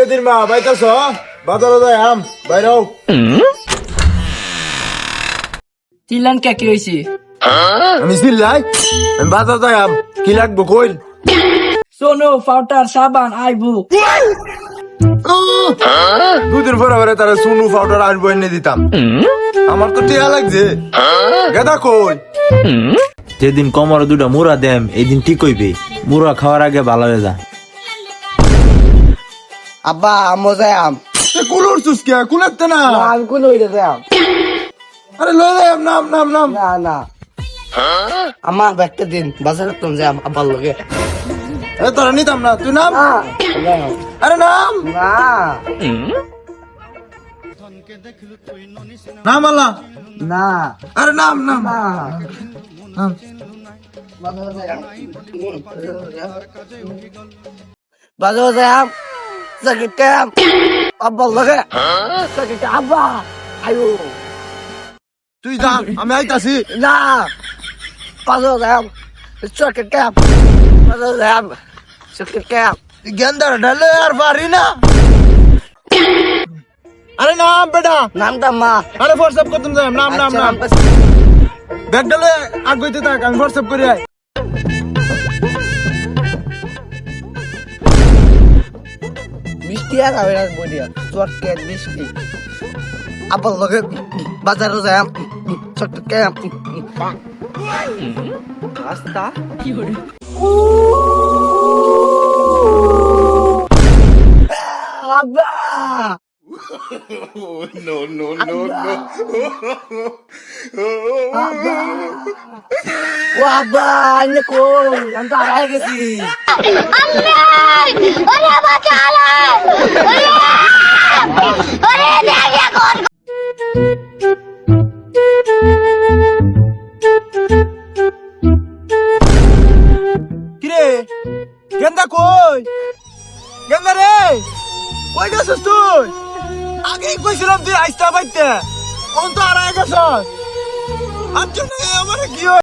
মেয়েদের মা বাইতাছ বাজারে যাই আম বাইরাও চিল্লান কে কি হয়েছে? আমি চিল্লাই আমি বাজার যাই আম কি লাগবো কইল সোনো পাউডার সাবান আইবু। দুদিন পরে পরে তারা সুনু পাউডার আসবো এনে দিতাম আমার তো টিয়া লাগছে গেদা কই যেদিন কোমরে দুটা মুড়া দেম এদিন ঠিক হইবে মুড়া খাওয়ার আগে ভালো হয়ে যা আব্বা মজা আম কুলোর চুসকে কুলাতে না আমি কোন হইতে যাম আরে লয়ে যাই আম নাম নাম নাম না না আমার ব্যাগটা দিন বাজারে তো যাম আব্বার লগে আরে তোরা নিতাম না তুই নাম না আরে নাম না নাম আল্লাহ না আরে নাম নাম না নাম বাজারে যাম সাকিটে আব্বার লগে সাকিটে আব্বা আয়ো তুই যা আমি আইতাছি না বাজারে যাম সাকিটে বাজারে যাম সাকিটে গেন্দার ঢালে আর পারি না আরে নাম বেটা নামটা মা আরে হোয়াটসঅ্যাপ করতাম যাই নাম নাম নাম ব্যাগ ডালে আগ গইতে থাক আমি হোয়াটসঅ্যাপ করি আই মিষ্টি আর হবে না বলিয়া তোর কেট মিষ্টি আব্বার লগে বাজারে যাম সাকিটে রাস্তা আব্বা আব্বা আমি কই আমি তো হারাই গেছি কিরে গেন্দা কই গেন্দা রে কই গেছিস তুই আগেই কইছিলাম তুই আইসটা বাইতে কোন তো আর আগে গেছস আচ্ছা না আমার কি